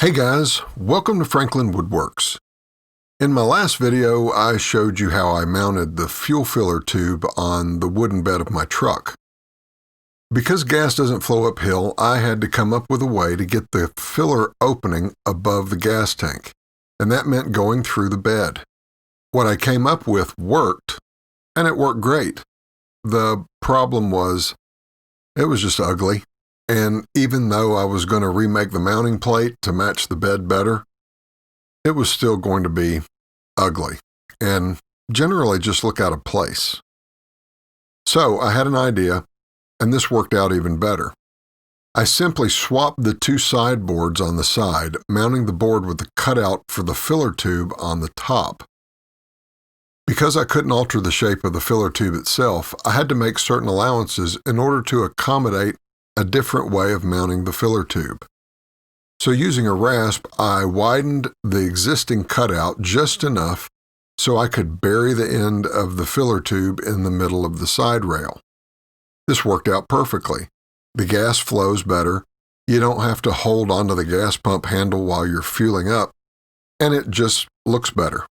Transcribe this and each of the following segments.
Hey guys, welcome to Franklin Woodworks. In my last video, I showed you how I mounted the fuel filler tube on the wooden bed of my truck. Because gas doesn't flow uphill, I had to come up with a way to get the filler opening above the gas tank, and that meant going through the bed. What I came up with worked, and it worked great. The problem was, it was just ugly. And even though I was going to remake the mounting plate to match the bed better, it was still going to be ugly and generally just look out of place. So I had an idea, and this worked out even better. I simply swapped the two side boards on the side, mounting the board with the cutout for the filler tube on the top. Because I couldn't alter the shape of the filler tube itself, I had to make certain allowances in order to accommodate a different way of mounting the filler tube. So using a rasp, I widened the existing cutout just enough so I could bury the end of the filler tube in the middle of the side rail. This worked out perfectly. The gas flows better, you don't have to hold onto the gas pump handle while you're fueling up, and it just looks better.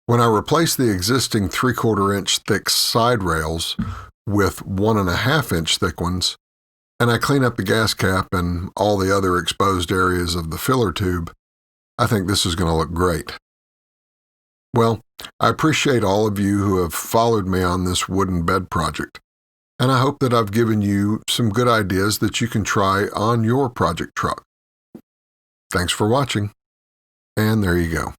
When I replaced the existing 3/4 inch thick side rails with 1.5 inch thick ones, and I clean up the gas cap and all the other exposed areas of the filler tube, I think this is going to look great. Well, I appreciate all of you who have followed me on this wooden bed project, and I hope that I've given you some good ideas that you can try on your project truck. Thanks for watching, and there you go.